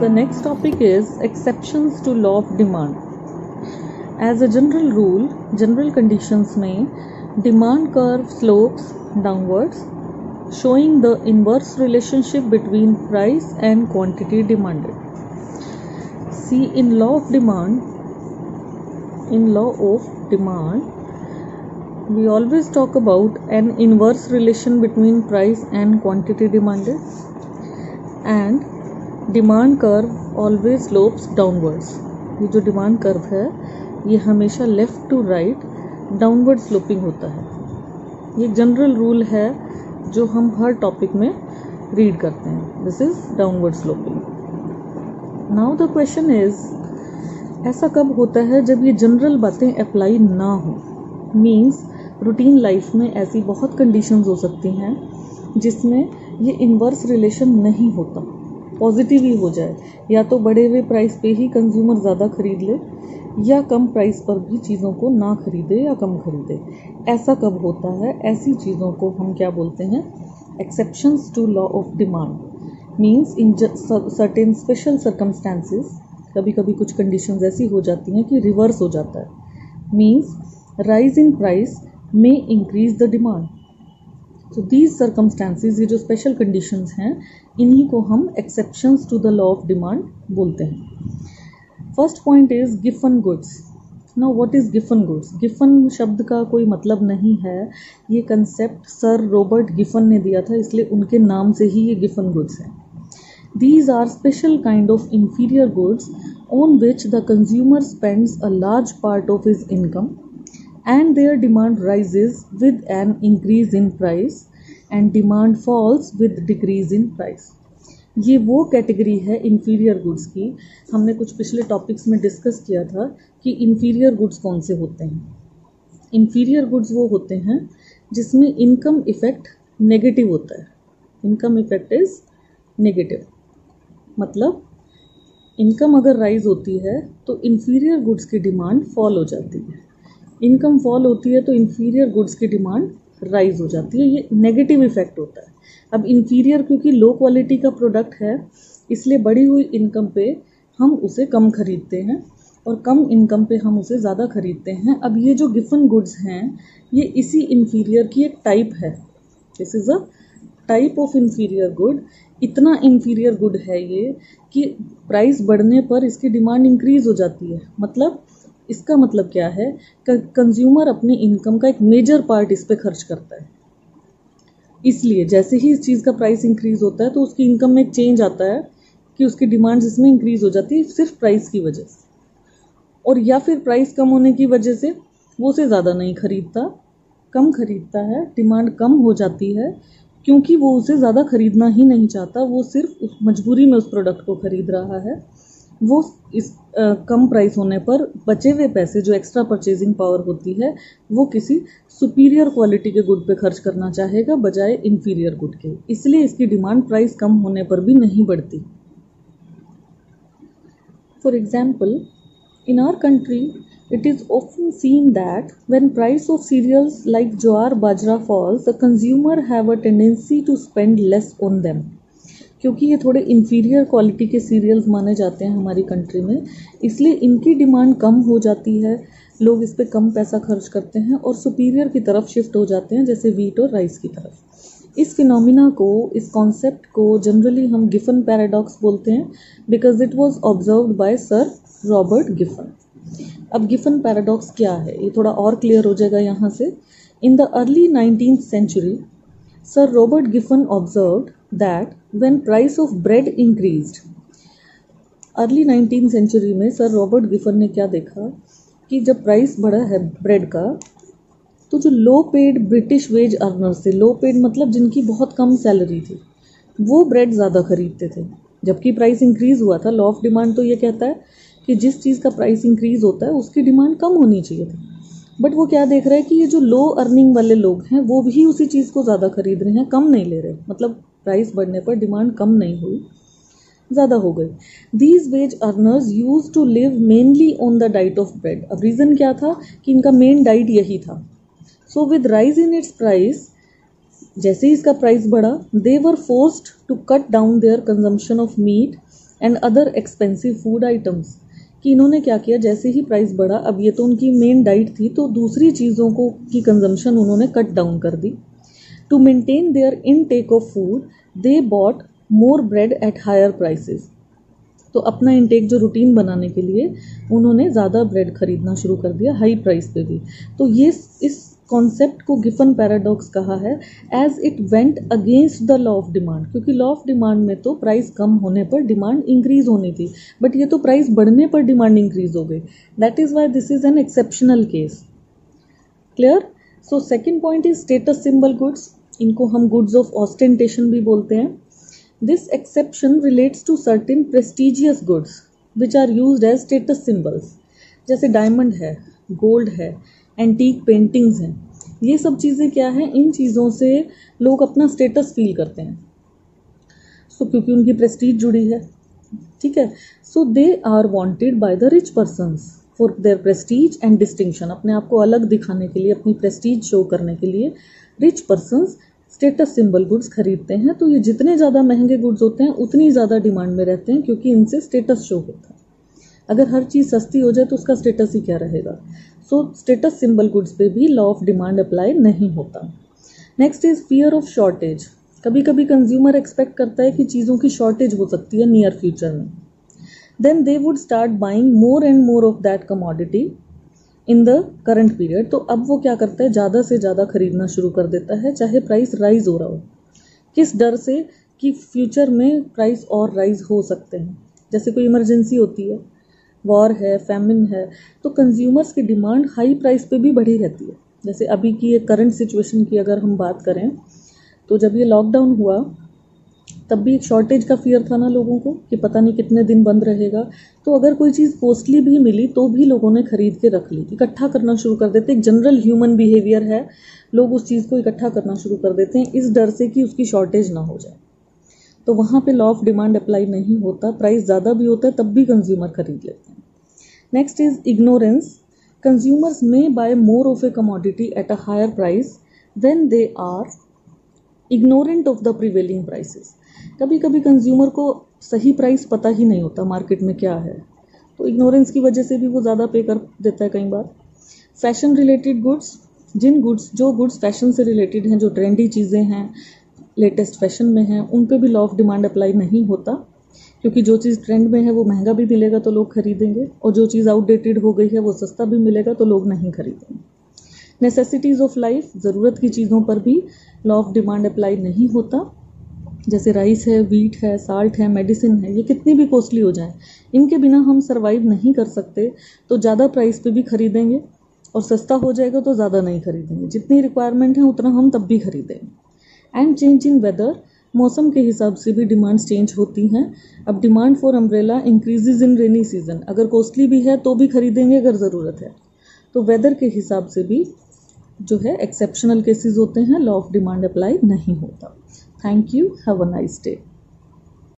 The next topic is exceptions to law of demand. As a general rule, general conditions में demand curve slopes downwards, showing the inverse relationship between price and quantity demanded. See, in law of demand, we always talk about an inverse relation between price and quantity demanded, and demand curve always slopes downwards. ये जो demand curve है ये हमेशा left to right downward sloping होता है. ये general rule है जो हम हर टॉपिक में रीड करते हैं. This is downward sloping. Now the question is, ऐसा कब होता है जब ये जनरल बातें अप्लाई ना हो. मीन्स रूटीन लाइफ में ऐसी बहुत कंडीशंस हो सकती हैं जिसमें ये इन्वर्स रिलेशन नहीं होता. पॉजिटिव ही हो जाए, या तो बढ़े हुए प्राइस पे ही कंज्यूमर ज़्यादा खरीद ले, या कम प्राइस पर भी चीज़ों को ना खरीदे या कम खरीदे. ऐसा कब होता है? ऐसी चीज़ों को हम क्या बोलते हैं? Exceptions to law of demand. Means in certain special circumstances, कभी कभी कुछ कंडीशंस ऐसी हो जाती हैं कि रिवर्स हो जाता है. Means rise in price may increase the demand. तो दीज सर्कमस्टांसेस, ये जो स्पेशल कंडीशंस हैं, इन्हीं को हम exceptions to the law of demand बोलते हैं. First point is Giffen goods. Now what is Giffen goods? Giffen शब्द का कोई मतलब नहीं है. ये कंसेप्ट सर रॉबर्ट गिफन ने दिया था, इसलिए उनके नाम से ही ये गिफन गुड्स हैं. These are special kind of inferior goods on which the consumer spends a large part of his income and their demand rises with an increase in price and demand falls with decrease in price. ये वो category है inferior goods की. हमने कुछ पिछले topics में discuss किया था कि इन्फीरियर गुड्स कौन से होते हैं. इन्फीरियर गुड्स वो होते हैं जिसमें इनकम इफेक्ट नेगेटिव होता है. Income effect is negative. मतलब इनकम अगर राइज होती है तो इन्फीरियर गुड्स की डिमांड फॉल हो जाती है. इनकम फॉल होती है तो इन्फीरियर गुड्स की डिमांड राइज हो जाती है. ये नेगेटिव इफेक्ट होता है. अब इन्फीरियर क्योंकि लो क्वालिटी का प्रोडक्ट है, इसलिए बढ़ी हुई इनकम पे हम उसे कम खरीदते हैं और कम इनकम पे हम उसे ज़्यादा खरीदते हैं. अब ये जो गिफन गुड्स हैं ये इसी इन्फीरियर की एक टाइप है. This is a type of inferior good. इतना इन्फीरियर गुड है ये कि प्राइस बढ़ने पर इसकी डिमांड इंक्रीज हो जाती है. मतलब इसका मतलब क्या है? कंज्यूमर अपनी इनकम का एक मेजर पार्ट इस पे खर्च करता है. इसलिए जैसे ही इस चीज़ का प्राइस इंक्रीज होता है तो उसकी इनकम में एक चेंज आता है कि उसकी डिमांड इसमें इंक्रीज हो जाती है सिर्फ प्राइस की वजह से. और या फिर प्राइस कम होने की वजह से वो उसे ज़्यादा नहीं खरीदता, कम खरीदता है, डिमांड कम हो जाती है क्योंकि वो उसे ज़्यादा खरीदना ही नहीं चाहता. वो सिर्फ उस मजबूरी में उस प्रोडक्ट को खरीद रहा है. वो इस कम प्राइस होने पर बचे हुए पैसे, जो एक्स्ट्रा परचेजिंग पावर होती है, वो किसी सुपीरियर क्वालिटी के गुड पे खर्च करना चाहेगा बजाय इन्फीरियर गुड के. इसलिए इसकी डिमांड प्राइस कम होने पर भी नहीं बढ़ती. For example, in our country it is often seen that when price of cereals like jowar bajra falls, the consumer have a tendency to spend less on them. क्योंकि ये थोड़े इन्फीरियर क्वालिटी के serials माने जाते हैं हमारी country में, इसलिए इनकी डिमांड कम हो जाती है. लोग इस पे कम पैसा खर्च करते हैं और सुपीरियर की तरफ शिफ्ट हो जाते हैं, जैसे वीट और राइस की तरफ. इस फिनोमिना को, इस कॉन्सेप्ट को जनरली हम गिफन पैराडॉक्स बोलते हैं because it was observed bye sir Robert Giffen. अब गिफन पैराडॉक्स क्या है ये थोड़ा और क्लियर हो जाएगा यहाँ से. In the early 19th century, sir Robert Giffen observed that when price of bread increased. Early 19th century में सर रॉबर्ट गिफन ने क्या देखा कि जब प्राइस बढ़ा है ब्रेड का, तो जो लो पेड ब्रिटिश वेज अर्नर्स थे, लो पेड मतलब जिनकी बहुत कम सैलरी थी, वो ब्रेड ज़्यादा खरीदते थे. जबकि प्राइस इंक्रीज़ हुआ था. लॉ ऑफ डिमांड तो ये कहता है कि जिस चीज़ का प्राइस इंक्रीज़ होता है उसकी डिमांड कम होनी चाहिए थी. बट वो क्या देख रहा है कि ये जो लो अर्निंग वाले लोग हैं वो भी उसी चीज़ को ज़्यादा खरीद रहे हैं, कम नहीं ले रहे. मतलब प्राइस बढ़ने पर डिमांड कम नहीं हुई, ज़्यादा हो गई. These wage earners use to live mainly on the diet of bread. अब रीज़न क्या था कि इनका मेन डाइट यही था. So with rise in its price, जैसे ही इसका प्राइस बढ़ा, they were forced to cut down their consumption of meat and other expensive food items, कि इन्होंने क्या किया, जैसे ही प्राइस बढ़ा, अब ये तो उनकी मेन डाइट थी, तो दूसरी चीज़ों को की कंजम्पशन उन्होंने कट डाउन कर दी. To maintain their intake of food they bought more bread at higher prices. तो अपना इनटेक जो रूटीन बनाने के लिए उन्होंने ज़्यादा ब्रेड खरीदना शुरू कर दिया हाई प्राइस पे भी. तो ये इस कॉन्सेप्ट को गिफन पैराडॉक्स कहा है, as it went against the law of demand. क्योंकि लॉ ऑफ डिमांड में तो प्राइस कम होने पर डिमांड इंक्रीज होनी थी, बट ये तो प्राइस बढ़ने पर डिमांड इंक्रीज हो गई. That is why this is an exceptional case. Clear? So second point is status symbol goods. इनको हम गुड्स ऑफ ऑस्टेंटेशन भी बोलते हैं. This exception relates to certain prestigious goods which are used as status symbols. जैसे diamond है, gold है, antique paintings हैं. ये सब चीज़ें क्या हैं, इन चीज़ों से लोग अपना स्टेटस फील करते हैं. सो क्योंकि उनकी प्रेस्टीज जुड़ी है. ठीक है. So they are wanted by the rich persons for their prestige and distinction. अपने आप को अलग दिखाने के लिए, अपनी प्रेस्टीज शो करने के लिए rich persons status symbol goods खरीदते हैं. तो ये जितने ज़्यादा महंगे गुड्स होते हैं उतनी ज़्यादा डिमांड में रहते हैं, क्योंकि इनसे स्टेटस शो होता है. अगर हर चीज़ सस्ती हो जाए तो उसका स्टेटस ही क्या रहेगा. सो स्टेटस सिंबल गुड्स पे भी लॉ ऑफ डिमांड अप्लाई नहीं होता. Next is fear of shortage. कभी कभी कंज्यूमर एक्सपेक्ट करता है कि चीज़ों की शॉर्टेज हो सकती है नियर फ्यूचर में. Then they would start buying more and more of that commodity in the current period. तो अब वो क्या करता है, ज़्यादा से ज़्यादा खरीदना शुरू कर देता है, चाहे प्राइस राइज हो रहा हो. किस डर से, कि फ्यूचर में प्राइस और राइज हो सकते हैं. जैसे कोई इमरजेंसी होती है, वॉर है, फैमिन है, तो कंज्यूमर्स की डिमांड हाई प्राइस पे भी बढ़ी रहती है. जैसे अभी की एक करंट सिचुएशन की अगर हम बात करें, तो जब ये लॉकडाउन हुआ तब भी एक शॉर्टेज का फियर था ना लोगों को, कि पता नहीं कितने दिन बंद रहेगा. तो अगर कोई चीज़ कॉस्टली भी मिली तो भी लोगों ने खरीद के रख ली, इकट्ठा करना शुरू कर देते. एक जनरल ह्यूमन बिहेवियर है, लोग उस चीज़ को इकट्ठा करना शुरू कर देते हैं इस डर से कि उसकी शॉर्टेज ना हो जाए. तो वहाँ पे लॉ ऑफ डिमांड अप्लाई नहीं होता. प्राइस ज़्यादा भी होता है तब भी कंज्यूमर खरीद लेते हैं. Next is ignorance. Consumers may buy more of a commodity at a higher price when they are ignorant of the prevailing prices. कभी कभी कंज्यूमर को सही प्राइस पता ही नहीं होता मार्केट में क्या है, तो इग्नोरेंस की वजह से भी वो ज़्यादा पे कर देता है कई बार. Fashion related goods. जो गुड्स फैशन से रिलेटेड हैं, जो ट्रेंडी चीज़ें हैं, लेटेस्ट फैशन में हैं, उन पे भी लॉ ऑफ डिमांड अप्लाई नहीं होता. क्योंकि जो चीज़ ट्रेंड में है वो महंगा भी मिलेगा तो लोग खरीदेंगे, और जो चीज़ आउटडेटेड हो गई है वो सस्ता भी मिलेगा तो लोग नहीं खरीदेंगे. Necessities of life. ज़रूरत की चीज़ों पर भी लॉ ऑफ डिमांड अप्लाई नहीं होता. जैसे राइस है, वीट है, साल्ट है, मेडिसिन है, ये कितनी भी कॉस्टली हो जाए, इनके बिना हम सरवाइव नहीं कर सकते. तो ज़्यादा प्राइस पे भी खरीदेंगे, और सस्ता हो जाएगा तो ज़्यादा नहीं खरीदेंगे. जितनी रिक्वायरमेंट है उतना हम तब भी खरीदेंगे. And change in weather. मौसम के हिसाब से भी डिमांड्स चेंज होती हैं. अब demand for umbrella increases in rainy season. अगर कॉस्टली भी है तो भी खरीदेंगे अगर ज़रूरत है. तो वेदर के हिसाब से भी जो है एक्सेप्शनल केसेस होते हैं, लॉ ऑफ डिमांड अप्लाई नहीं होता. Thank you. Have a nice day.